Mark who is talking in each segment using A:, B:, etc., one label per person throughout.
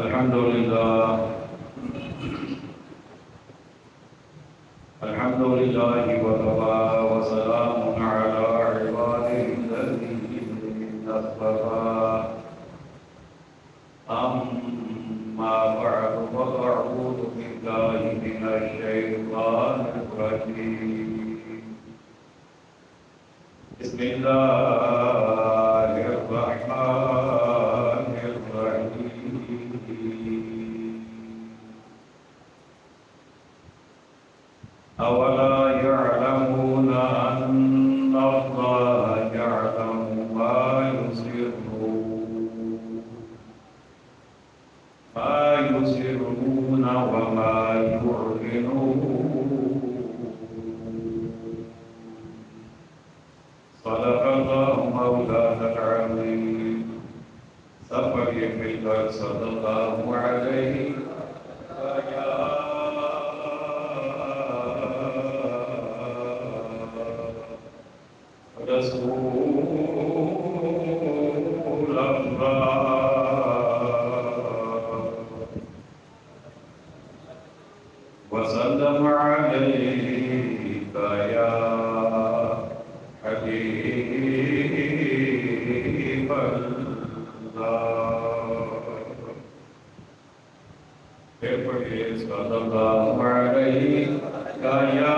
A: الحمد لله الحمد لله وكفى وسلام على عباده الذين اصطفى أما بعد فأعوذ بالله من الشيطان الرجيم بسم الله الرحمن الرحيم أولا يعلمون أن الله يعلم ما يسرون وما يعلنون صدق الله مولانا العظيم فليحمد صلى الله عليه رسول الله وسلم عليك يا حبيب الله صلى الله عليك يا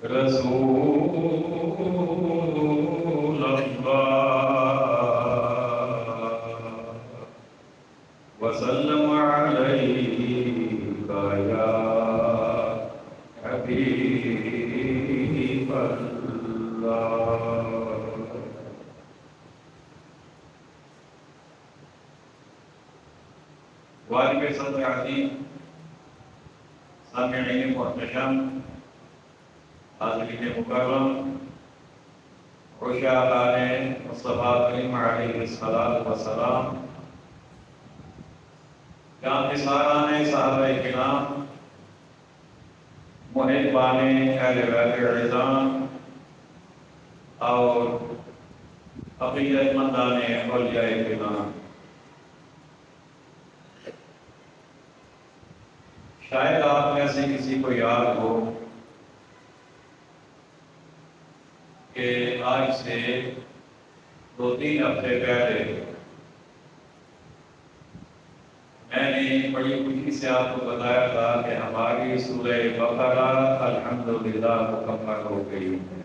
A: رسول الله وسلم عليك يا حبيب الله والد صدر عظیم سامعین محتشم حاضرین مکرم عشاقان مصطفیٰ کریم علیہ السلام جانبساران صحابہ کرام محبان اہل بیت اعظام اور عقیدت مندان اولیاء کرام، شاید آپ میں سے کسی کو یاد ہو کہ آج سے 2-3 ہفتے پہلے میں نے بڑی خوشی سے آپ کو بتایا تھا کہ ہماری سورہ بقرہ الحمدللہ مکمل ہو گئی ہے۔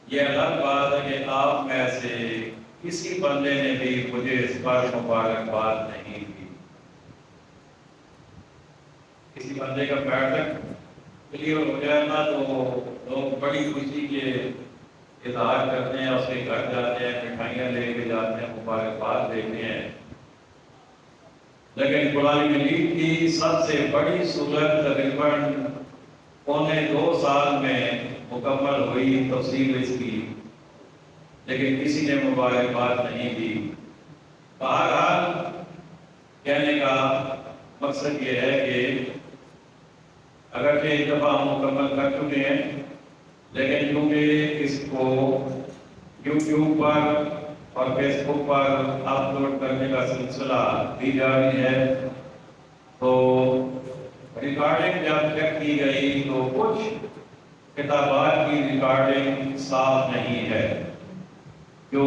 A: یہ الگ بات ہے کہ آپ میں سے کسی بندے نے بھی مجھے اس پر مبارکباد نہیں دی۔ کسی بندے کا پیٹرن کلیئر ہو جائے نا تو لوگ بڑی خوشی کے اظہار کرتے ہیں، اس کے گھر جاتے ہیں، مٹھائیاں لے کے جاتے ہیں، مبارکباد دیتے ہیں۔ لیکن قرآن مجید کی سب سے بڑی سورت تقریباً 2.25 سال میں مکمل ہوئی تفسیر اس کی، لیکن کسی نے مبارکباد نہیں دی۔ بہرحال کہنے کا مقصد یہ ہے کہ اگرچہ ایک دفعہ ہم مکمل کر چکے ہیں، لیکن کیونکہ اس کو یوٹیوب پر اور فیس بک پر اپلوڈ کرنے کا سلسلہ بھی جاری ہے، تو ریکارڈنگ جب چیک کی گئی تو کچھ کتابات کی ریکارڈنگ صاف نہیں ہے جو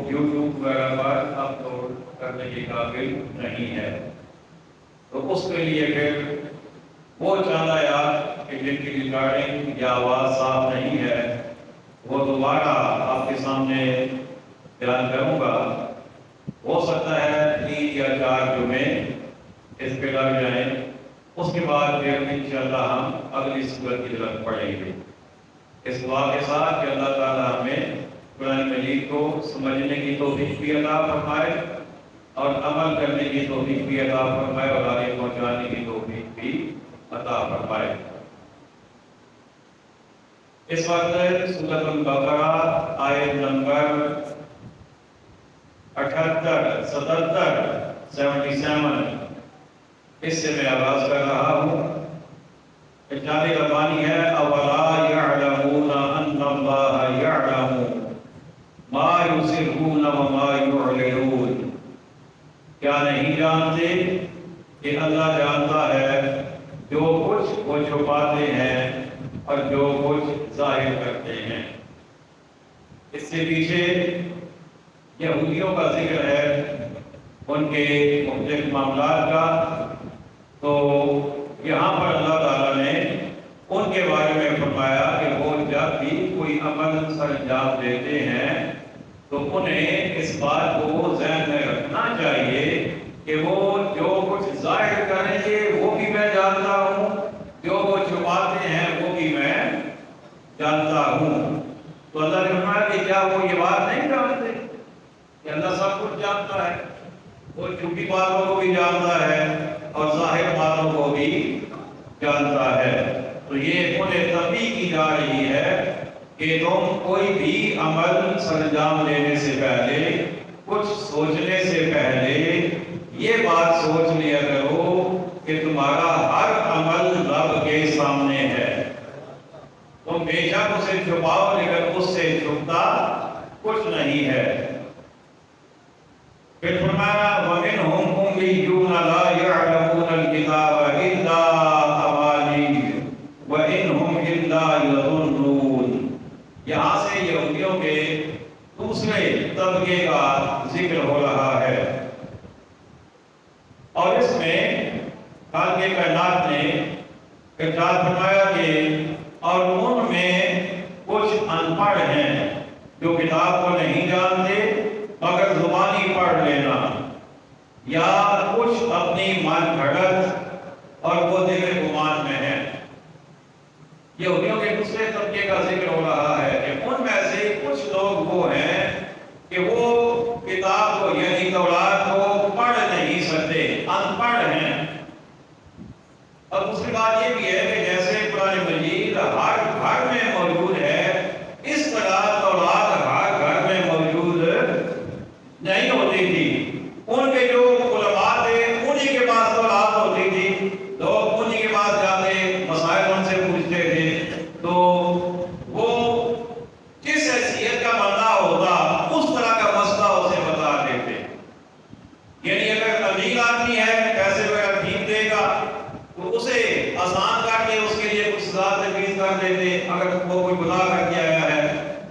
A: یوٹیوب وغیرہ پر اپلوڈ کرنے کے قابل نہیں ہے۔ تو اس کے لیے پھر وہ چاند آیات کہ جن کی ریکارڈنگ یا آواز صاف نہیں ہے وہ دوبارہ آپ کے سامنے بیان کروں گا۔ ہو سکتا ہے 3 یا 4 جمعے اس پہ لگ جائیں، اس کے بعد پھر انشاءاللہ ہم اگلی سورت کی طرف پڑھیں گے، اس دعا کے ساتھ کہ اللہ تعالیٰ ہمیں قرآن مجید کو سمجھنے کی توفیق بھی عطا فرمائے اور عمل کرنے کی توفیق بھی عطا فرمائے اور آگے پہنچانے کی توفیق بھی عطا فرمائے۔ اس وقت سورۃ البقرہ آیت نمبر 78 77 77 اس سے میں آغاز کر رہا ہوں۔ ارشاد ربانی ہے اولا یعلمون ان اللہ یعلم ما یسرون وما یعلنون، کیا نہیں جانتے کہ اللہ جانتا ہے جو کچھ وہ چھپاتے ہیں اور جو کچھ ظاہر کرتے ہیں۔ اس سے پیچھے یہودیوں کا ذکر ہے، ان کے مختلف معاملات کا، تو یہاں پر اللہ تعالیٰ نے ان کے بارے میں فرمایا کہ وہ جب بھی کوئی عمل سر انجام دیتے ہیں تو انہیں اس بات کو ذہن میں رکھنا چاہیے کہ وہ جو کچھ ظاہر کریں گے وہ بھی میں جانتا ہوں، جو وہ چھپاتے ہیں وہ بھی میں جانتا ہوں۔ تو اللہ نے فرمایا کہ کیا وہ یہ بات نہیں جانتے کہ اللہ سب کچھ جانتا ہے، وہ چھپی باتوں کو بھی جانتا ہے اور ظاہر باتوں کو بھی جانتا ہے۔ تو یہ انہیں تنبیہ کی جا رہی ہے کہ تم کوئی بھی عمل سر انجام دینے سے پہلے، کچھ سوچنے سے پہلے یہ بات سوچ لیا کرو کہ تمہارا ہر عمل رب کے سامنے ہے۔ تم بے شک اسے چھپاؤ لیکن اس سے چھپتا کچھ نہیں ہے۔ پھر فرمایا وَمِنْهُمْ أُمِّيُّونَ لَا يَعْلَمُونَ الْكِتَابَ إِلَّا أَمَانِيَّ وَإِنْ هُمْ إِلَّا يَظُنُّونَ۔ یہاں سے یہودیوں کے دوسرے طبقے کا ذکر ہو رہا ہے، اور اس میں خالق کائنات نے ارشاد فرمایا کہ اور ان میں کچھ ان پڑھ ہیں جو کتاب کو نہیں جانتے مگر زبانی پڑھ لینا، یا کچھ اپنی من گھڑت اور وہ دل گمان میں ہیں۔ یہودیوں کے دوسرے طبقے کا ذکر ہو رہا ہے کہ ان میں سے کچھ لوگ وہ ہیں کہ وہ کتاب کو یعنی تورات کو پڑھ نہیں سکتے، ان پڑھ ہیں۔ اور دوسری بات یہ بھی ہے کہ جیسے قرآن مجید ہر گھر میں موجود ہے، اس طرح تورات ہر گھر میں موجود نہیں ہوتی تھی۔ ان کے جو علماء تھے انہی کے پاس تورات ہوتی تھی، لوگ انہی کے پاس جاتے، مسائل ان سے پوچھتے تھے، تو وہ جس حیثیت کا بندہ ہوتا اس طرح کا مسئلہ اسے بتا دیتے۔ یعنی اگر امیر آدمی ہے، پیسے وغیرہ ٹھیک دے گا تو اسے آسان کر کے اس کے لیے کچھ سزا تجویز کر دیتے اگر وہ کوئی گناہ کر کے آیا ہے۔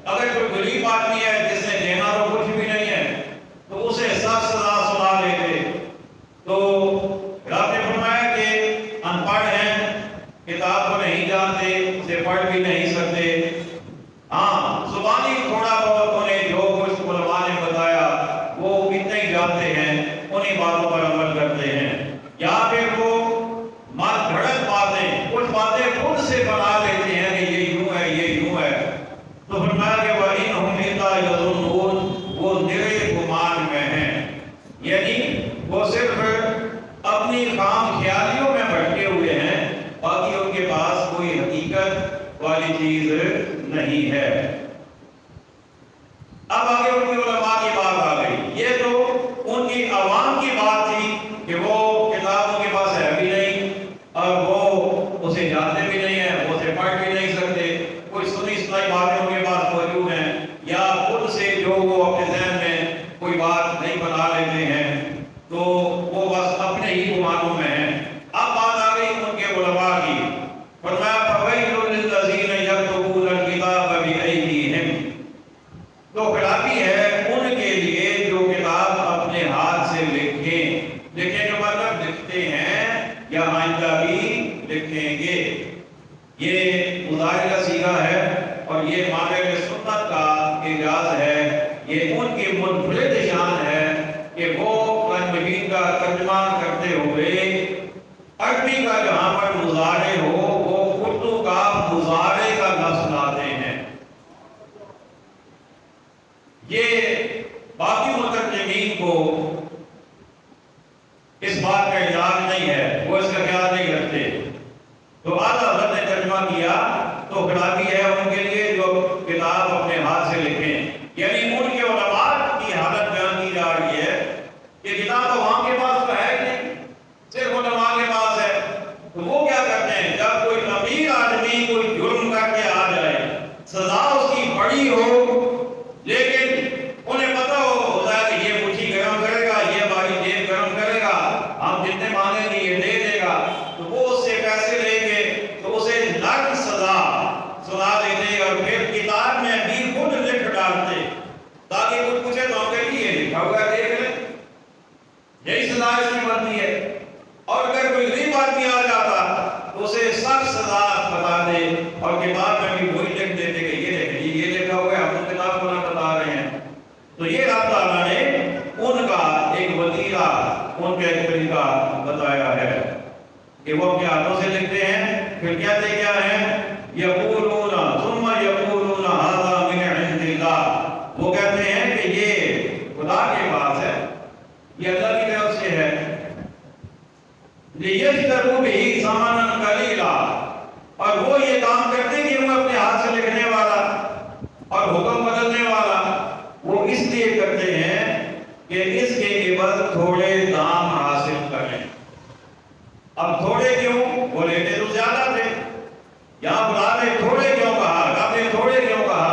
A: اگر کوئی غریب آدمی ہے جس نے دینا تو کچھ بھی نہیں ہے تو اسے سخت سزا سنا دیتے۔ تو رب نے فرمایا کہ ان پڑھ ہیں، کتاب کو نہیں جانتے، اسے پڑھ بھی نہیں سکتے، ہاں زبانی تھوڑا بہت انہیں جو کچھ علماء نے بتایا وہ اتنے ہی جانتے ہیں، انہی باتوں پر عمل کرتے ہیں، یا پھر وہ من گھڑت باتیں، کچھ باتیں خود سے بنا لیتے ہیں کہ یہ یوں ہے یہ یوں ہے۔ تو فرمایا کہ وَإِنْهُمْ إِلَّا يَظُنُّونَ، وہ نرے گمان میں ہیں، یعنی وہ صرف اپنی خام خیالیوں میں بھٹکے ہوئے ہیں، باقی ان کے پاس کوئی حقیقت والی چیز نہیں ہے۔ اب آگے ان کی علماء کی بات آ گئی، یہ تو ان کی عوام کی بات تھی کہ وہ کتابوں کے پاس ہے بھی نہیں اور وہ اسے جانتے بھی نہیں ہیں، وہ اسے پڑھ بھی نہیں سکتے، کوئی سنی سنائی باتیں ان کے پاس موجود ہیں، یا خود سے جو وہ اپنے ذہن میں کوئی بات نہیں بنا لیتے ہیں تو وہ بس اپنے ہی گمانوں میں ہیں۔ اب بات آ گئی ان کے علماء کی، فرمایا فَوَيْلٌ لِلَّذِينَ يَكْتُبُونَ الْكِتَابَ بِأَيْدِيهِمْ، تو خرابی ہے ان کے لیے جو کتاب اپنے ہاتھ سے لکھیں کا مطلب لکھتے ہیں یا آئندہ بھی لکھیں گے۔ یہ مضارع کا صیغہ ہے اور یہ معنی سنت کا اعجاز ہے، یہ ان کی منفرد شان ہے کہ وہ قرآن مجید کا ترجمہ کرتے ہوئے عربی کا جہاں پر مضارع ہو وہ اردو کا مضارع کا لفظ لاتے ہیں۔ یہ باقی مترجمین کو اس بات کا اعجاز نہیں ہے، وہ اس کا خیال نہیں رکھتے، تو اعلیٰ حضرت نے ترجمہ کیا تو خرابی ہے ان کے لیے جو کتاب اپنے ہاتھ سے لکھیں، یعنی ان کے علماء کی حالت بیان کی جا رہی ہے کہ کتاب تو وہاں کے پاس تو ہے نہیں، صرف علماء کے پاس ہے، تو وہ کیا کرتے ہیں جب کوئی امیر آدمی کوئی جرم کر کے آ جائے، سزا اس کی
B: بڑی ہو، لیکن انہیں پتا ہوتا ہے کہ یہ مٹھی گرم کرے گا، یہ ہماری جیب گرم کرے گا، ہم جتنے مانگیں گے یہ دے دے گا، تو وہ اس سے پیسے لے کے تو اسے نرم سزا سنا دیتے اور پھر کتاب میں بھی خود لکھ ڈالتے تاکہ کچھ پوچھے تو ہم کہیں یہ لکھا ہوا ہے دیکھ لیں، یہی سزا اس کی بنتی ہے۔ اور اگر کوئی غریب آدمی آ جاتا تو اسے سخت سزا بتا دے اور کتاب میں بھی وہی لکھ دیتے کہ یہ دیکھیں یہ لکھا ہوا ہے، ہم تو کتاب کو نہ بتا رہے ہیں۔ تو یہ رب تعالیٰ نے ان کا ایک وسیلہ، ان کا ایک طریقہ بتایا ہے کہ وہ اپنے ہاتھوں سے لکھتے ہیں، پھر کہتے کیا ہیں، یقولون ثم یقولون ھذا من عند اللہ، وہ کہتے ہیں کہ یہ خدا کے پاس ہے، یہ اللہ کی طرف سے ہے، لیشتروا بہ ثمنا قلیلا، اور وہ یہ کام کرتے ہیں کہ وہ اپنے ہاتھ سے لکھنے والا اور حکم بدلنے والا وہ اس لیے کرتے ہیں کہ اس کے عوض تھوڑے دام حاصل کریں۔ اب تھوڑے کیوں؟ وہ لیتے تو زیادہ تھے، یہاں خدا نے تھوڑے کیوں کہا؟ رب نے تھوڑے کیوں کہا؟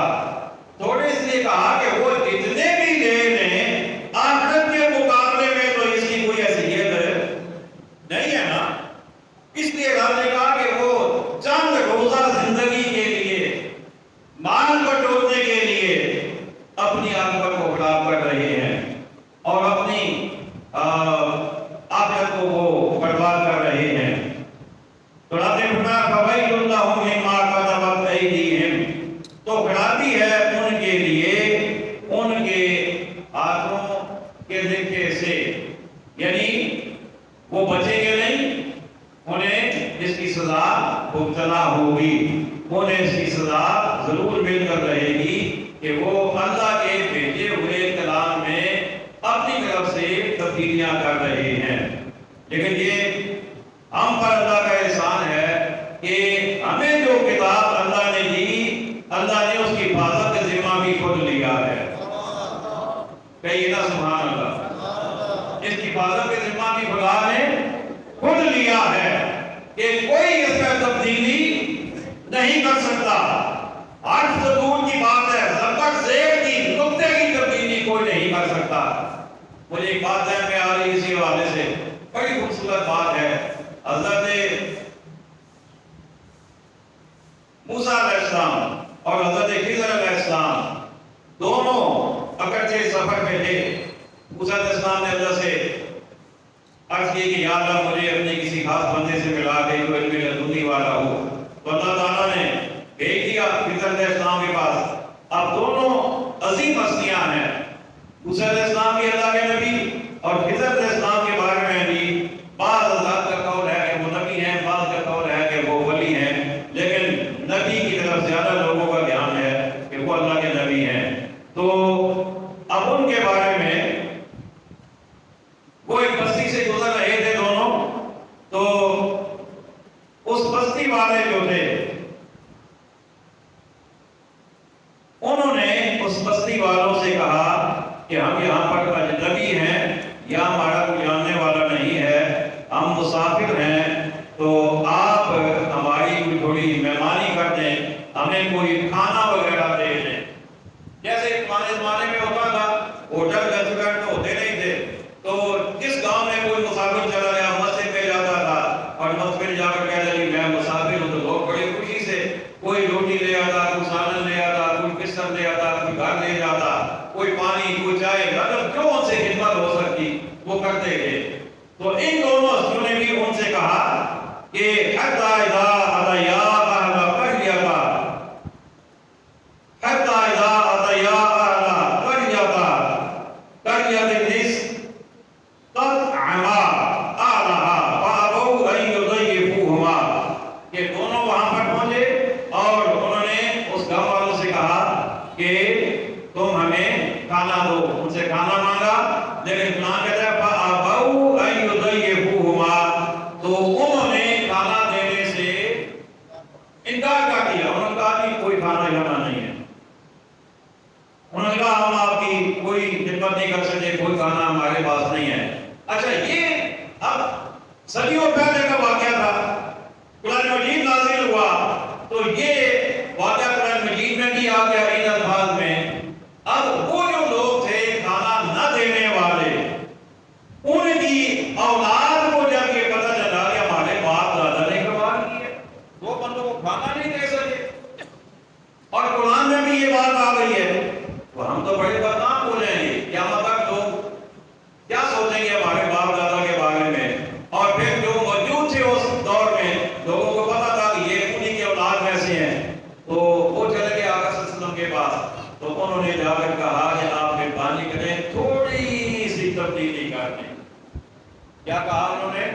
B: تھوڑے اس لیے کہا کہ وہ جتنے بھی لے لیں آخرت کے مقابلے میں تو اس کی کوئی حیثیت نہیں ہے نا، اس لیے رب نے کہا کہ وہ چند روزہ زندگی کے لیے مال بٹورنے کے لیے اپنی آخرت کو خراب کر رہے ہیں اور اپنی آخرت کو وہ برباد کر رہے ہیں۔ تو رب نے فرمایا فَوَيْلٌ لَّهُم مِّمَّا كَتَبَتْ أَيْدِيهِمْ، تو خرابی ہے ان کے لیے ان کے ہاتھوں کے لکھے سے، یعنی وہ بچیں گے نہیں، انہیں اس کی سزا مبتلا ہوگی، انہیں اس کی سزا ضرور مل کر رہے گی کہ وہ اللہ کے بھیجے ہوئے کلام میں اپنی طرف سے تبدیلیاں کر رہے ہیں۔ لیکن یہ ہم پر اللہ کا احسان ہے کہ ہمیں جو کتاب اللہ نے دی، اللہ نے اس کی حفاظت کا ذمہ بھی خود لیا ہے۔ کہیے نا سبحان اللہ، اس کی حفاظت کا ذمہ بھی خدا نے خود لیا ہے کہ کوئی اس میں تبدیلی نہیں کر سکتا۔ حرف تو دور کی بات ہے، زبر زیر کی نقطے کی تبدیلی کوئی نہیں کر سکتا۔ مجھے ایک بات ذہن میں آ رہی اسی حوالے سے، بڑی خوبصورت بات ہے۔ حضرت موسیٰ علیہ السلام اور حضرت خضر علیہ السلام دونوں اکٹھے سفر میں تھے۔ موسیٰ علیہ السلام نے اللہ سے عرض کی کہ یا اللہ مجھے اپنے کسی خاص بندے سے ملا دے جو علم لدنی والا ہو، تو اللہ تعالیٰ نے بھیج دیا خضر علیہ السلام کے پاس۔ اب دونوں عظیم ہستیاں ہیں، موسیٰ علیہ السلام بھی اللہ کے نبی اور خضر علیہ السلام کے بارے میں بھی بعض حضرات کا قول ہے کہ وہ نبی ہیں، بعض کا قول ہے کہ وہ ولی ہیں، لیکن نبی کی طرف زیادہ لوگوں کا دھیان ہے کہ وہ اللہ کے نبی ہیں۔ تو اب ان کے بارے میں وہ ایک بستی سے گزر رہے تھے دونوں، تو اس بستی والے جو تھے انہوں نے اس بستی والوں سے کہا کہ ہم یہاں پر اجنبی ہیں، یا ہمارا کوئی جاننے والا نہیں ہے، ہم مسافر ہیں، تو آپ ہماری کوئی تھوڑی مہمانی کر دیں، ہمیں کوئی کھانا وغیرہ دے دیں۔ جیسے پرانے زمانے میں ہوتا تھا، ہوٹل ریسٹورنٹ ہوتے نہیں تھے، تو جس گاؤں میں کوئی مسافر چلا گیا مسجد میں جاتا تھا اور مسجد میں جا کر کہتا کہ میں مسافر ہوں، تو لوگ بڑی خوشی سے کوئی روٹی لے آتا، کوئی سالن لے آتا، کوئی بستر لے آتا، کوئی گھر لے جاتا، کوئی پانی، کوئی چائے، مطلب جو ان سے خدمت ہو سکتی وہ کرتے تھے۔ تو ان دونوں ہستیوں نے بھی ان سے کہا کہ حتی اذا اتیا اہل قریۃ، حتی اذا اتیا اہل قریۃ تطعما اہلھا فابوا ان یضیفوہما، کہ دونوں وہاں پر پہنچے اور انہوں نے اس گاؤں والوں سے کہا کہ تم ہمیں کھانا دو، ان سے کھانا مانگا، لیکن قرآن کہتا ہے فابوا ان یضیفوہما، تو انہوں نے کھانا دینے سے انکار کر دیا۔ انہوں نے کہا کہ کوئی کھانا یہاں نہیں ہے، انہوں نے کہا ہم آپ کی کوئی خدمت نہیں کر سکتے، کوئی کھانا ہمارے پاس نہیں ہے۔ اچھا یہ اب صدیوں پہلے کا واقعہ تھا، قرآن مجید نازل ہوا تو یہ واقعہ قرآن مجید میں بھی آ گیا، کی یہ بات آ گئی ہے تو ہم تو بڑے بدنام ہو جائیں گے، قیامت تک لوگ کیا سوچیں گے ہمارے باپ دادا کے بارے میں؟ اور پھر جو موجود تھے اس دور میں لوگوں کو پتا تھا کہ یہ انہی کی اولاد میں سے ہیں، تو وہ چلے گئے آقا صلی اللہ علیہ وسلم کے پاس، تو انہوں نے جا کر کہا کہ آپ مہربانی کریں تھوڑی سی تبدیلی کر دیں۔ کیا کہا انہوں نے؟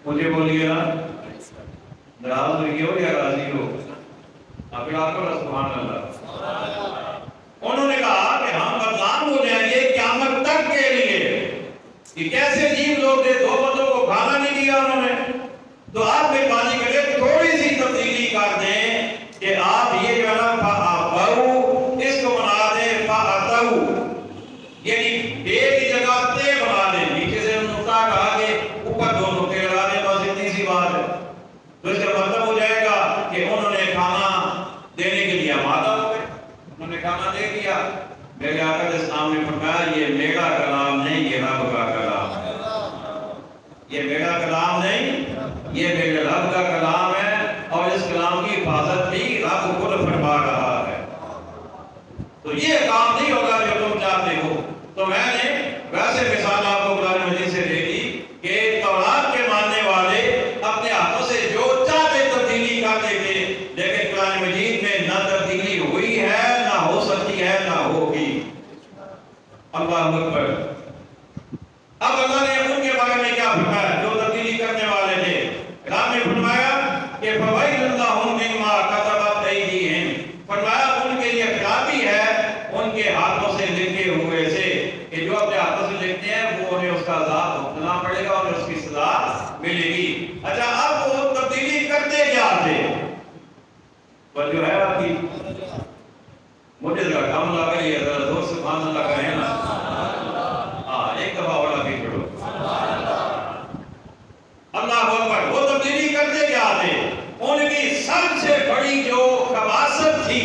B: مجھے بولیے نا، ناراض ہوئی ہو یا راضی ہو؟ آپ سبحان اللہ۔ انہوں نے کہا کہ ہم بدنام ہو جائیں گے قیامت تک کے لیے، کہ کیسے عجیب لوگ تھے، دو بندوں کو کھانا نہیں دیا انہوں نے، تو آپ مہربانی کریں تھوڑی سی تبدیلی کر دیں کہ آپ یہ جو ہے نا فَأَبَوْا، اس کو بنا دیں فَأَتَوْا، یعنی بے کی جگہ تے بنا دیں، نیچے سے نقطہ کہا کہ اوپر دو نقطے لگا دیں، بس اتنی سی بات ہے، تو اس کا مطلب ہو جائے گا کہ انہوں نے کھانا دینے کے لیے آمادہ ہو گئے، انہوں نے کھانا دے دیا۔ میرے آقا اسلام نے فرمایا یہ میرا کلام نہیں، یہ رب کا کلام ہے، یہ میرا کلام نہیں، یہ میرے رب کا کلام ہے، اور اس کلام کی حفاظت بھی رب خود فرما رہا ہے، تو یہ کام نہیں ہوگا جو تم چاہتے ہو۔ تو میں نے ویسے مثال آپ کو قرآن مجید سے دے دی کہ تورات کے ماننے والے اپنے ہاتھوں سے جو چاہتے تبدیلی کرتے تھے، لیکن قرآن مجید میں نہ تبدیلی ہوئی ہے، نہ ہو سکتی ہے، نہ ہوگی۔ اللہ اکبر۔ اب اللہ نے ان کے بارے میں کیا فرمایا جو تبدیلی کرنے والے تھے؟ اللہ نے فرمایا کہ فَوَيْلٌ لَّهُم مِّمَّا كَتَبَتْ أَيْدِيهِمْ، فرمایا ان کے لیے خرابی ہے ان کے ہاتھوں سے لکھے ہوئے سے، کہ جو اپنے ہاتھوں سے لکھتے ہیں وہ انہیں اس کا عذاب بھگتنا پڑے گا اور اس کی سزا ملے گی۔ اچھا اب وہ تبدیلی کرتے کیا تھے؟ پر جو ہے آپ کی مجھے ذرا کم لگ رہی ہے، ذرا زور سے سبحان اللہ کہیں نا، ہاں ایک دفعہ اور ابھی پڑھو اللہ اکبر۔ وہ تبدیلی کرتے کیا تھے؟ ان کی سب سے بڑی جو خباثت تھی،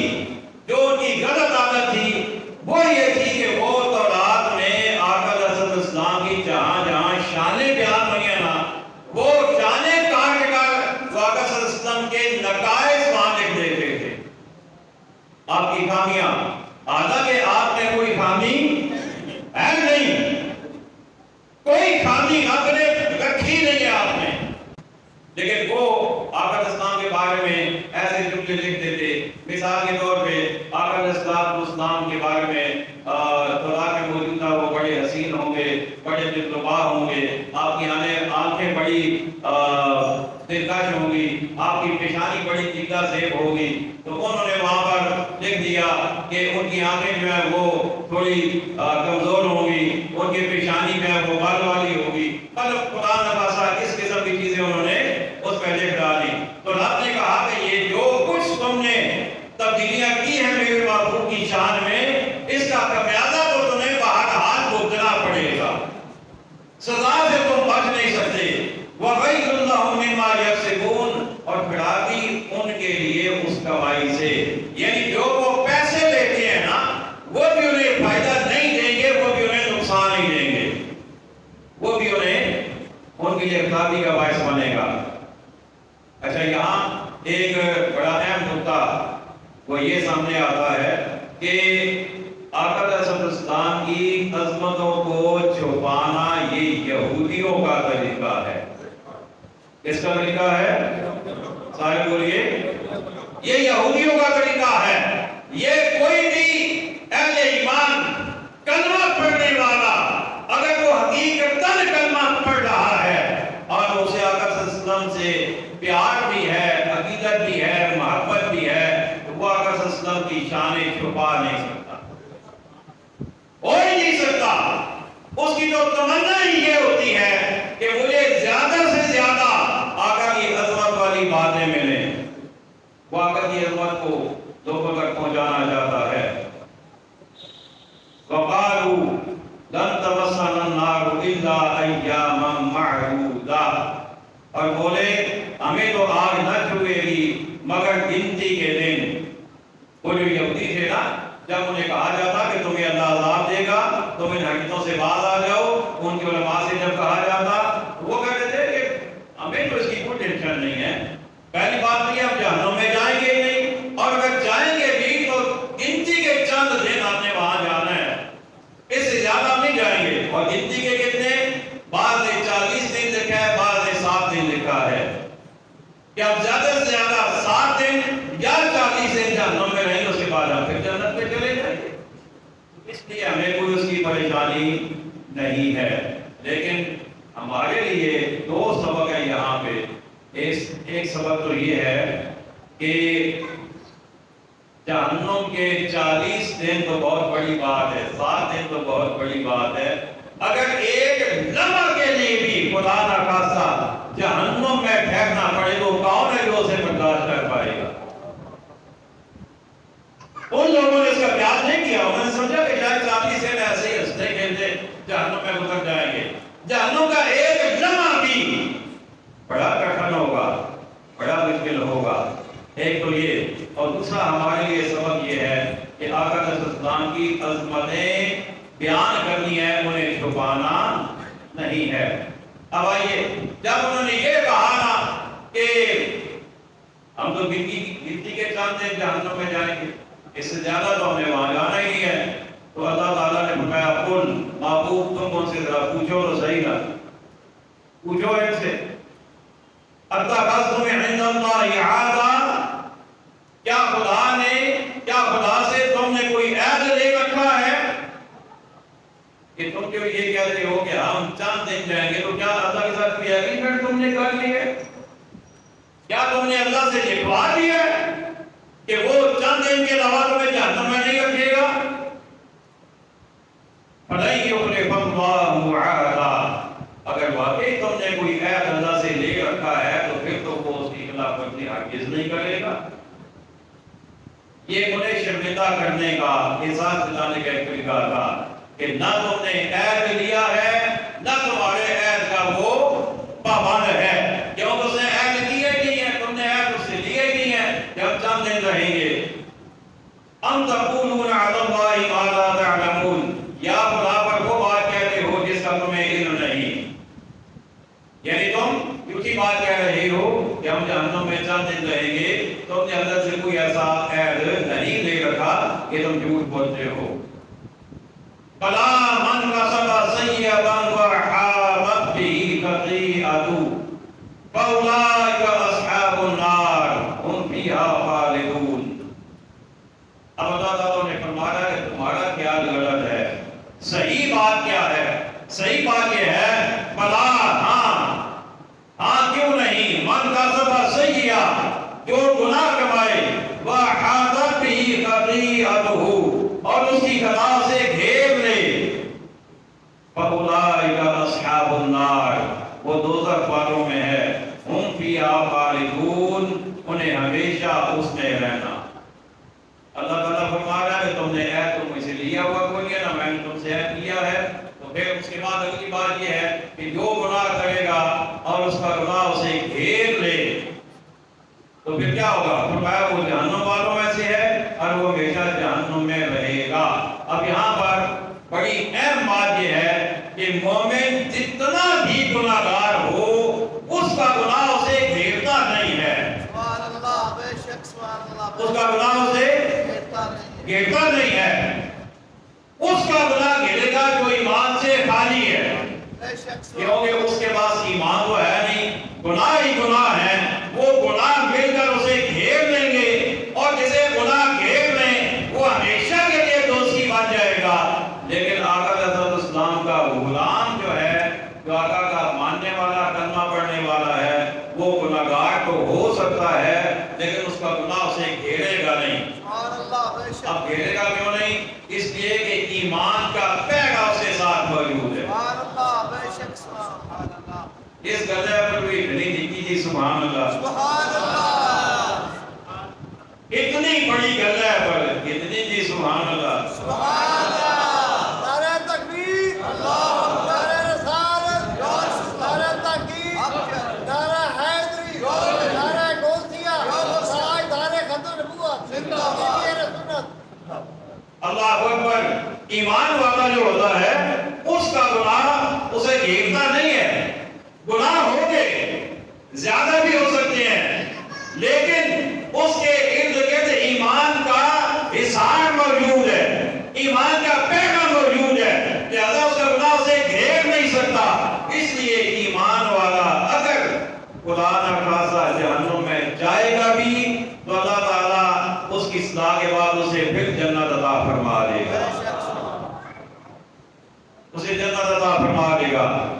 B: جو ان کی غلط عادت تھی، وہ یہ تھی کہ وہ تورات میں آقا علیہ السلام کی جہاں جہاں شانیں بیان ہوئی ہیں نا، وہ شانیں کاٹ کر آقا صلی اللہ علیہ وسلم کے نقائص وہاں لکھ دیتے تھے، آپ کی خامیاں، حالانکہ آپ نے کوئی خامی ہے نہیں، کوئی خامی آپ نے رکھی نہیں ہے آپ نے، لیکن وہ آقا علیہ السلام کے بارے میں ایسے جملے لکھ دیتے۔ مثال کے طور پہ آقا علیہ السلام کے بارے میں تورات میں موجود تھا وہ بڑے حسین ہوں گے، بڑے دلربا ہوں گے، آپ کی آنکھیں بڑی دلکش ہوں گی، آپ کی پیشانی بڑی تیکھا زیب ہوگی، تو انہوں نے وہاں پر لکھ دیا کہ ان کی آنکھیں جو ہے وہ تھوڑی کمزور ہوں گی، ان کی پیشانی جو ہے وہ بال والی ہوگی، مطلب قرآن نفاسا اس قسم کی چیزیں انہوں نے اس پہ لکھ ڈالی۔ تو رب نے کہا کہ یہ جو کچھ تم نے تبدیلیاں کی ہیں میرے محبوب کی شان میں، اس کا خمیازہ تو تمہیں بہرحال بھگتنا پڑے گا، سزا سے تم بچ نہیں سکتے۔ وَوَيْلٌ لَّهُم مِّمَّا يَكْسِبُونَ، اور خرابی ان کے لیے اس کمائی سے، یعنی جو وہ پیسے لیتے ہیں نا وہ بھی انہیں فائدہ نہیں دیں گے، وہ بھی انہیں نقصان ہی دیں گے، وہ بھی انہیں ان کے لیے خرابی کا باعث بنے گا۔ اچھا یہاں ایک بڑا اہم نقطہ وہ یہ سامنے آتا ہے کہ آقا علیہ السلام کی عظمتوں کو چھپانا یہ یہودیوں کا طریقہ ہے۔ کس کا طریقہ ہے؟ سارے بولیے، یہ یہودیوں کا طریقہ ہے۔ یہ کوئی بھی اہل ایمان کلمہ پڑھنے والا اگر وہ حقیقتاً کلمہ پڑھ رہا ہے اور اسے آقا صلی اللہ علیہ وسلم سے پیار بھی ہے، عقیدت بھی ہے، محبت بھی ہے، تو وہ آقا صلی اللہ علیہ وسلم کی شانیں چھپا نہیں سکتا، ہو ہی نہیں سکتا۔ اس کی تو تمنا ہی یہ ہوتی ہے کہ مجھے زیادہ سے زیادہ آقا کی عظمت والی باتیں ملیں، وہ آقا کی عظمت کو لوگوں تک پہنچانا چاہتا ہے۔ وَقَالُوا لَن تَمَسَّنَا النَّارُ إِلَّا أَيَّامًا مَّعْدُودَاتٍ، اور بولے ہمیں تو آگ نہ چھوئے گی مگر گنتی کے دن۔ وہ جو یہودی تھے نا، جب انہیں کہا جاتا کہ تمہیں اللہ عذاب دے گا تم ان حرکتوں سے باز آ جاؤ، ان کے علماء سے جب کہا جاتا وہ کہتے تھے کہ ہمیں تو اس کی کوئی ٹینشن نہیں ہے، پہلی بات نہیں ہم جہنم میں جائیں گے نہیں، اور اگر جائیں گے بھی تو لیے ہمیں کوئی اس کی پریشانی نہیں ہے. لیکن ہمارے لیے دو سبق ہیں یہاں پہ. ایک سبق تو یہ ہے کہ جہنم کے 40 دن تو بہت بڑی بات ہے، 7 دن تو بہت بڑی بات ہے. اگر ایک لمحہ کے لیے بھی خدا نہ خواستہ جہنم میں ٹھہرنا پڑے تو کون ہے جو اسے برداشت کر پائے گا؟ ان لوگوں نے اس کا خیال نہیں کیا. انہوں نے سمجھا کہ شاید 40 دن ایسے ہی ہنستے کھیلتے جہنم میں گزر جائیں گے. جہنم کا ایک لمحہ بھی بڑا کٹھن ہوگا، بڑا مشکل ہوگا. ایک تو یہ، اور دوسرا ہمارے لیے سبق یہ ہے کہ آقا علیہ السلام کی عظمتیں بیان کرنی ہے، انہیں چھپانا نہیں ہے. اب آئیے، جب انہوں نے یہ کہا نا کہ ہم تو گنتی کے چاند دن جہنم میں جائیں گے، اس سے زیادہ تو ہمیں وہاں جانا ہی نہیں ہے، تو اللہ تعالیٰ نے فرمایا قل محبوب تم ان سے ذرا پوچھو تو صحیح نا، پوچھو ان سے اتخذتم عند اللہ عہدا، کیا خدا سے تم نے کوئی عہد لے رکھا ہے کہ تم جو یہ کہتے ہو کہ ہم چند دن جائیں گے، تو کیا اللہ کے ساتھ کوئی ایگریمنٹ تم نے کر لی ہے؟ کیا تم نے اللہ سے لکھوا دیا ہے کہ وہ چند دن کے علاوہ تمہیں جہنم میں نہیں رکھے گا؟ فَلَن يُخْلِفَ اللَّهُ عَهْدَهُ، اگر واقعی تم نے کوئی عہد اللہ سے لے رکھا ہے تو پھر تو وہ اس کی خلاف ورزی ہرگز نہیں کرے گا. یہ انہیں شرمندہ کرنے کا، احساس دلانے کا ایک طریقہ تھا کہ نہ تم نے عہد لیا ہے، نہ تمہارے عہد کا وہ پابند ہے. کیوں اس نے عہد کیے نہیں ہے، تم نے عہد اس سے لیے نہیں ہے کہ ہم چند دن رہیں گے. ام تقولون علی اللہ ما لا تعلمون، یا خدا پر وہ بات کہتے ہو جس کا تمہیں علم نہیں. یعنی تم جھوٹی بات کہہ رہے ہو کہ ہم جہنم میں چند دن رہیں گے، تم نے اللہ سے کوئی ایسا عہد نہیں لے رکھا کہ تم جھوٹ بولتے ہو. بلا من کسب سیئۃ وحاقت بہ خطیئۃ فاولئک اصحاب النار هم فیہا خالدون. اب اللہ تعالیٰ نے فرمایا کہ تمہارا خیال غلط ہے. صحیح بات کیا ہے؟ صحیح بات یہ ہے بلا، ہاں کیوں نہیں، من کسب سیئۃ، جو گناہ کمائے، وحاقت بہ خطیئۃ، اور اس کی خطا سے گھیر لے، فاولئک اصحاب النار، وہ دوزخ والوں میں ہے، ہم فیہا خالدون، انہیں ہمیشہ اس میں رہنا. اللہ تعالیٰ فرما رہا ہے کہ تم نے عہد تو مجھ سے لیا ہوا کوئی ہے نا، میں نے تم سے عہد لیا ہے. تو پھر اس کے بعد اگلی بات یہ ہے کہ جو گناہ کرے گا اور اس کا گناہ اسے گھیر لے تو پھر کیا ہوگا؟ فرمایا وہ جہنم والوں میں سے ہے اور وہ ہمیشہ جہنم میں رہے گا. اب یہاں پر بڑی اہم بات یہ ہے کہ مومن جتنا بھی گناہ گار ہو اس کا گناہ اسے گھیرتا نہیں ہے. اس کا گناہ اسے گھیرتا نہیں ہے. اس کا گناہ گھیرے گا جو ایمان سے خالی ہے، کیونکہ اس کے پاس ایمان تو ہے نہیں، گناہ ہی گناہ ہے. وہ گناہ مل کر اسے گھیر لیں گے، اور جسے گناہ گھیر لیں وہ ہمیشہ کے لیے دوستی بن جائے گا. لیکن آقا علیہ السلام کا غلام جو ہے، جو آقا کا ماننے والا، کلمہ پڑھنے والا ہے، وہ گناہگار تو ہو سکتا ہے لیکن اس کا گناہ اسے گھیرے گا نہیں. اب گھیرے گا کیوں نہیں؟ اس لیے کہ ایمان کا پیغام اس کے ساتھ موجود ہے. اس گلے پر بھی اتنی دکھی جی سبحان اللہ، اتنی بڑی گلے پر اتنی جی سبحان اللہ. اللہ اکبر. ایمان والا جو ہوتا ہے اس کا گناہ اسے گھیرتا نہیں ہے. گناہ ہوں گے، زیادہ بھی ہو سکتے ہیں، لیکن اس کے ارد گرد ایمان کا حصار موجود ہے، ایمان کا پیغام موجود ہے، لہذا اس کا گناہ اسے گھیر نہیں سکتا. اس لیے ایمان والا اگر خدا نہ خواستہ جہنم میں جائے گا بھی تو اللہ تعالیٰ اس کی اصلاح کے بعد اسے پھر جنت عطا فرما دے گا.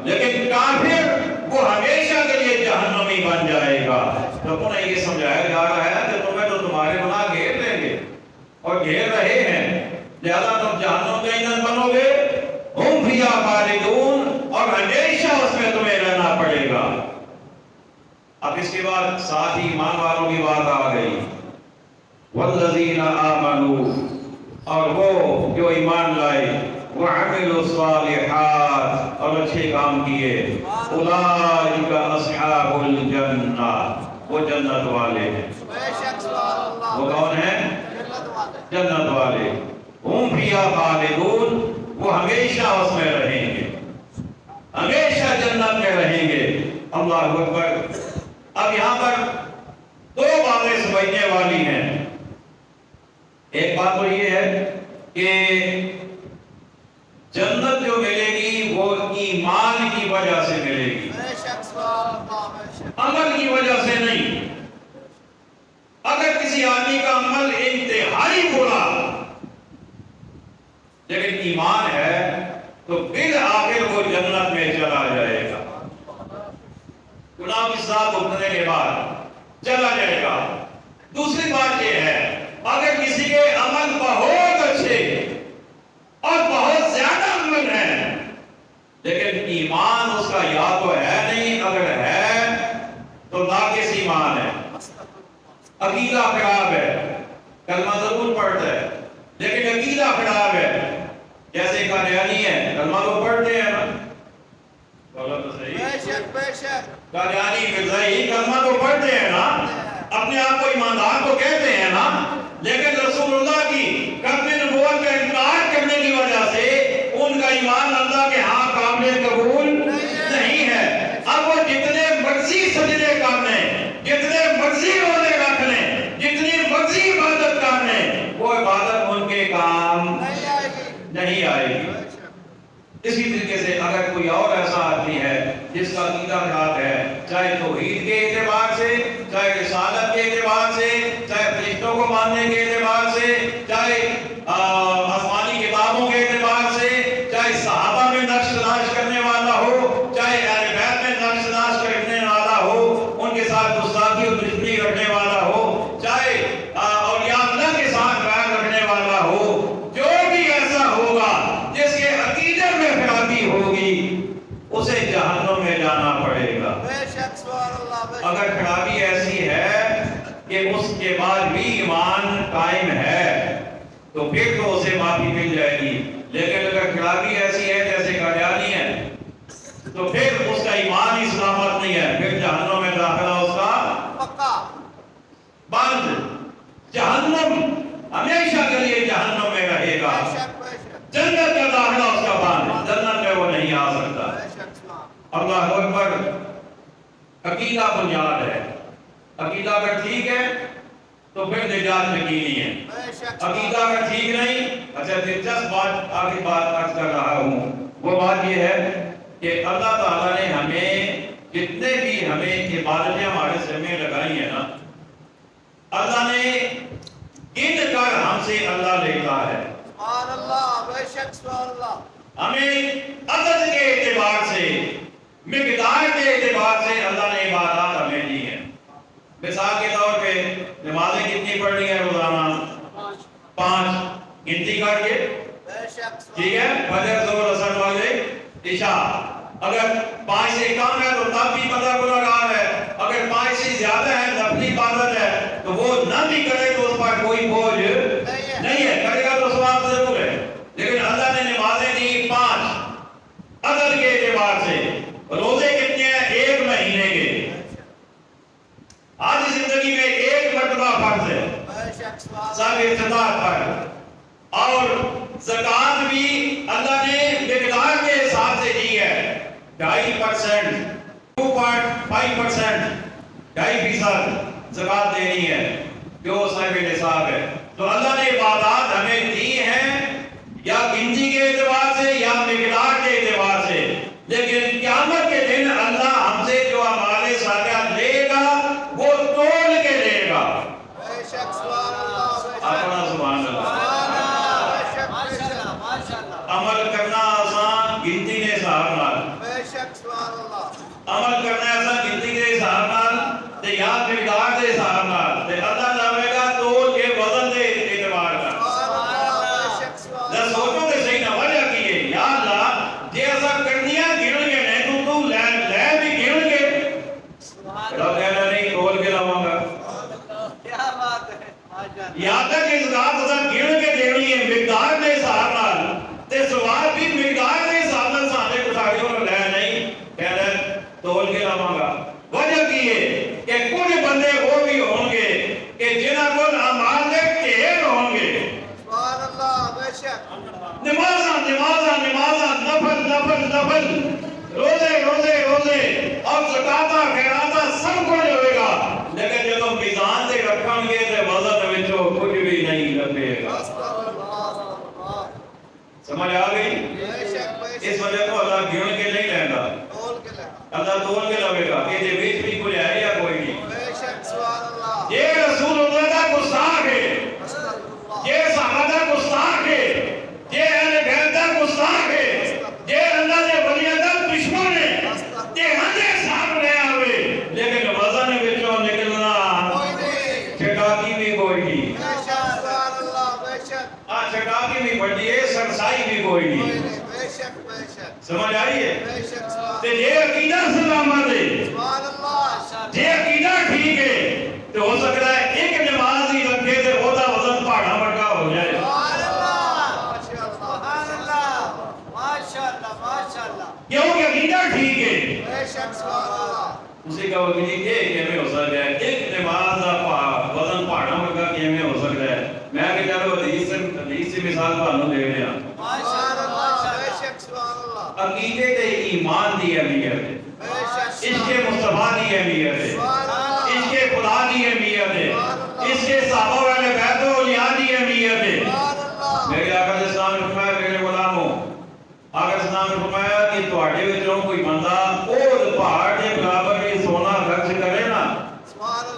B: لیکن کافر وہ ہمیشہ کے لیے جہنمی بن جائے گا۔ تو انہیں یہ سمجھایا جا رہا ہے کہ تمہیں تو تمہارے گناہ گھیر لیں گے اور گھیر رہے ہیں، لہذا تم جہنم کے ایندھن بنو گے، ہم فیہا خالدون، اور ہمیشہ اس میں تمہیں رہنا پڑے گا۔ اب اس کے بعد ساتھ ہی ایمان والوں کی بات آ گئی، والذین آمنوا، اور وہ جو ایمان لائے، وعملوا الصالحات، اور اچھے کام کیے، اولئک اصحاب الجنہ، وہ جنت والے ہیں۔ وہ کون ہیں؟ جنت والے۔ ہم فیہا خالدون، وہ ہمیشہ اس میں رہیں گے، ہمیشہ جنت میں رہیں گے۔ اللہ اکبر۔ اب یہاں پر دو باتیں سمجھنے والی ہیں۔ ایک بات تو یہ ہے کہ جنت جو ملے گی وہ ایمان کی وجہ سے ملے گی، عمل کی وجہ سے نہیں۔ اگر کسی آدمی کا عمل انتہائی برا لیکن ایمان ہے تو بالآخر وہ جنت میں چلا جائے گا، گناہ کی سزا بھگتنے کے بعد چلا جائے گا۔ دوسری بات یہ ہے، اگر کسی کے عمل بہت اچھے اور بہت زیادہ عمل ہیں لیکن ایمان اس کا یا تو ہے نہیں، اگر ہے تو ناقص ایمان ہے، عقیدہ خراب ہے، کلمہ ضرور پڑھتا ہے لیکن عقیدہ خراب ہے۔ جیسے قادیانی ہے، کلمہ تو پڑھتے ہیں نا، بولا تو صحیح، بے شک بے شک، قادیانی مرزائی کلمہ تو پڑھتے ہیں نا، اپنے آپ کو ایماندار تو کہتے ہیں نا، لیکن رسول اللہ کی ختم نبوت کا انکار کرنے کی وجہ سے ان کا ایمان اللہ کے ہاں قابل قبول نہیں ہے۔ اب وہ جتنے مرضی سجدے کر لیں، جتنے مرضی روزے رکھ لیں، جتنی مرضی عبادت کر لیں، وہ عبادت ان کے کام نہیں آئے گی۔ اسی طریقے سے اگر کوئی اور ایسا آدمی ہے جس کا عقیدہ خراب ہے، چاہے توحید کے اعتبار سے، چاہے رسالت کے اعتبار سے، چاہے فرشتوں کو ماننے کے اعتبار سے، چاہے آسمانی کتابوں کے اعتبار سے، چاہے صحابہ میں نقش تلاش کرنے والا ہو، چاہے اہل بیت میں نقش تلاش کرنے والا ہو، ان کے ساتھ گستاخی اور دشمنی رکھنے والا ہو، چاہے اولیاء اللہ کے ساتھ ویر رکھنے والا ہو، جو بھی ایسا ہوگا جس کے عقیدے میں خرابی ہوگی اسے جہنم میں جانا پڑے گا۔ اگر خرابی ایسی ہے کہ اس کے بعد بھی ایمان قائم ہے تو پھر تو اسے معافی مل جائے گی، لیکن اگر خرابی ایسی ہے جیسے قادیانی ہے تو پھر اس کا ایمان ہی سلامت نہیں ہے، پھر جہنم میں داخلہ اس کا بند، جہنم ہمیشہ کے لیے جہنم میں رہے گا، جنت کا داخلہ اس کا بند، جنت میں وہ نہیں آ سکتا۔ اللہ اکبر۔ عقیدہ بنیاد ہے، عقیدہ اگر ٹھیک ہے تو پھر نجات یقینی ہے، عقیدہ اگر ٹھیک نہیں۔ اچھا دلچسپ بات آخری بات عرض کر رہا ہوں، وہ بات یہ ہے کہ اللہ تعالیٰ نے ہمیں جتنے بھی ہمیں عبادتیں ہمارے سر میں لگائی ہیں نا، اللہ نے گن کر ہم سے اللہ لیتا ہے۔ سبحان اللہ، بے شک سبحان اللہ۔ ہمیں عدد کے اعتبار سے، مقدار کے اعتبار سے اللہ نے عبادات ہمیں دی ہیں۔ مثال کے طور پہ نمازیں کتنی پڑھنی ہے روزانہ؟ 5 گنتی کر کے، ٹھیک ہے، فجر ظہر عصر مغرب عشاء۔ اگر 5 سے کم ہے تو تب بھی بندہ گنہگار ہے، اگر 5 سے زیادہ ہے نفلی عبادت ہے تو وہ نہ بھی کرے تو اس پر کوئی بوجھ نہیں ہے، کرے گا تو ثواب ضرور ہے۔ لیکن اللہ نے نمازیں دی 5 عدد کے اعتبار سے۔ روزے کتنے ہیں؟ 1 مہینے کے، آج زندگی میں 1 مرتبہ فرض ہے سب استطاعت پر۔ اور زکوٰۃ بھی اللہ نے مقدار کے حساب سے دی ہے، 2.5%، 2.5%، 2.5% زکوٰۃ دینی ہے جو صاحب نصاب ہے۔ تو اللہ نے عبادات ہمیں دی ہیں یا گنتی کے اعتبار سے یا مقدار کے اعتبار سے، لیکن قیامت کے دن اللہ ہم سے جو ہمارے ساتھ لے گا وہ تول کے لے گا۔ اپنا سبحان اللہ۔ عمل کرنا آسان، گنتی نے سہارنا، نمازاں نفل روزے اور زکاتاں خیراتاں سب کچھ ہوئے گا، لیکن جب میزان تے رکھن گے تے وزن وچوں کچھ بھی نہیں لبے گا۔ سمجھ آ گئی؟ اس وجہ کو اللہ گن کے نہیں لیندا، اللہ تول کے لوے گا کہ یہ بیچ بھی کوئی ہے یا کوئی نہیں۔ یہ رسول اللہ کا گستاخ ہے، یہ صحابہ کا گستاخ ہے، یہ اہل بیت کا گستاخ ہے، یہ اللہ کے ولیاں کا دشمن ہے، یہ ہندے سامنے آوے لیکن وزن وچوں نکلنا چٹاکی بھی کوئی نہیں، چٹاکی بھی بڑی ہے، سرسائی بھی کوئی نہیں۔ سمجھ آئی ہے؟ تے یہ عقیدہ سلامت ہے، یہ عقیدہ ٹھیک ہے تو ہو سکتا ہے ایک نماز ہی رکھے تے اودا وزن پہاڑا ورگا ہو جائے۔ کیونکہ عقیدہ ٹھیک ہے۔ اسی کا وقت یہ کیمیں ہو سکتا ہے ایک نماز کا وزن پہاڑا ورگا کیمیں ہو سکتا ہے۔ میں کہ چلو حدیث سے مثال تانوں دے رہا۔ عقیدے تے ایمان دی اہمیت ہے، عشق مصطفیٰ دی اہمیت ہے، عشق خدا دی اہمیت ہے، عشق صحابہ والے بیت و اولیاء دی اہمیت ہے۔ میرے آقا علیہ السلام نے فرمایا میرے غلاموں، آقا علیہ السلام نے فرمایا کہ تواڈے وچوں کوئی بندہ احد پہاڑ دے برابر بھی سونا خرچ کرے نا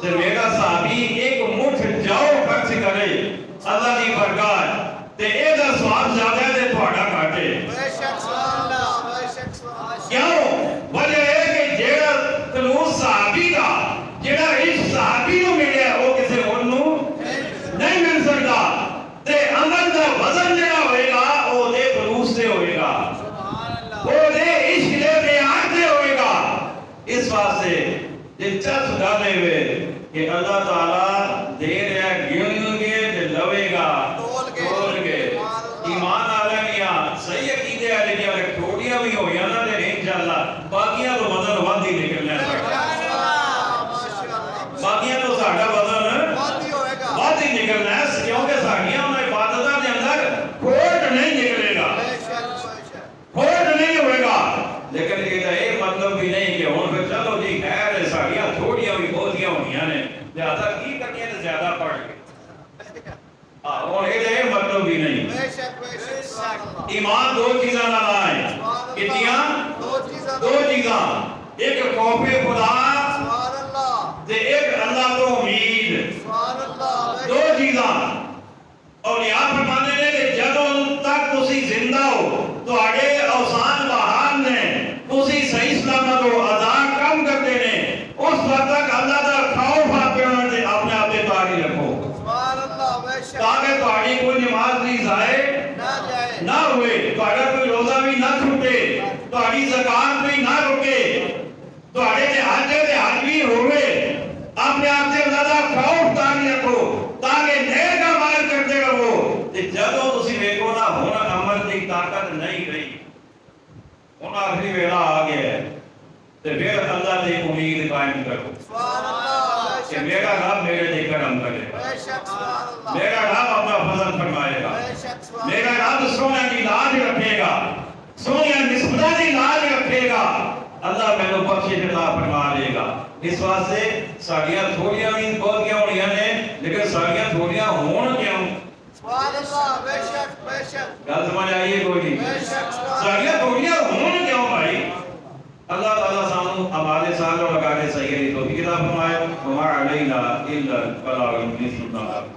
B: تے میرا صحابی ایک مٹھ جاؤ خرچ کرے اللہ دی برکات تے اے دا ثواب زیادہ ہے تے تواڈا گھٹ ہے۔ کیوں؟ وجہ ہے کہ جیڑا خلوص صحابی دا جیڑا عشق صحابی نو ملیا وہ کسی اور نو نہیں مل سکتا تے عمل دا وزن جیڑا ہوئے گا وہ دے خلوص سے ہوئے گا، وہ دے عشق دے بیان سے ہوئے گا۔ اس واسطے دلچسپ گل ہے کہ اللہ تعالیٰ دے رہا گن گے تے لوے گا تول گے۔ ایمان عالمیاں صحیح عقیدے عالمیاں اگر تھوڑیاں بھی ہوئیاں نا تے انشاءاللہ باقیاں تو وزن ود ہی نکلنا ہے، باقیاں تو ساڈا وزن ود ہی نکلنا ہے کیونکہ ساڈیاں انہاں عبادتاں دے اندر کھوٹ نہیں نکلے گا، کھوٹ نہیں ہوئے گا۔ لیکن یہ مطلب بھی نہیں کہ ہوں پھر چلو جی خیر ہے ساڈیاں تھوڑیاں بھی بہتیاں ہونیاں نے لہٰذا کی کرنی ہے زیادہ پڑھ کے، اور یہ مطلب بھی نہیں۔ ایمان دو چیزاں نہ لائیں، کتنیاں؟ دو چیزاں، ایک خوف خدا تے ایک اللہ تو امید، دو چیزاں۔ اولیاء فرماتے ہیں کہ جدوں تک تسی زندہ ہو تواڈے اوسان بحال نے تسی صحیح سلامت ہو اذان کم کرتے نے اس وقت تک اللہ دا خوف اپنے آپ تے تاری رکھو تاکہ تہاڈی کوئی نماز نہیں ضائع نہ ہوئے، تہاڈا کوئی روزہ بھی نہ چھوٹے، تہاڈی زکات بھی نہ رکے، تہاڈے تے حج بھی ہوئے۔ اپنے آپ سے اللہ دا خوف تاری رکھو تاکہ نیک اعمال کرتے رہو تے جدوں تسی ویکھو نا ہن عمل دی طاقت نہیں رہی، ہن آخری ویلا آ گیا ہے تے پھر اللہ دی امید قائم کرو کہ میرا رب میرے لئے کرم کرے گا، میرا رب اپنا فضل فرمائے گا، میرا رب سونے کی لاج رکھے گا، سونے نسبتہ کی لاج رکھے گا، اللہ میں نے بخشش عطا فرما لے گا۔ اس واسطے ساڑیاں تھوڑیاں بھی بہتیاں ہونیاں نے لیکن ساڑیاں تھوڑیاں ہون کیوں؟ گل سمجھ آئیے کوئی نہیں؟ ساڑیاں تھوڑیاں ہون کیوں بھائی؟ اللہ تعالیٰ سانو ہمارے سال اور لگا کے صحیح ہے تو کتاب فرمائے وما علینا الا البلاغ المبین۔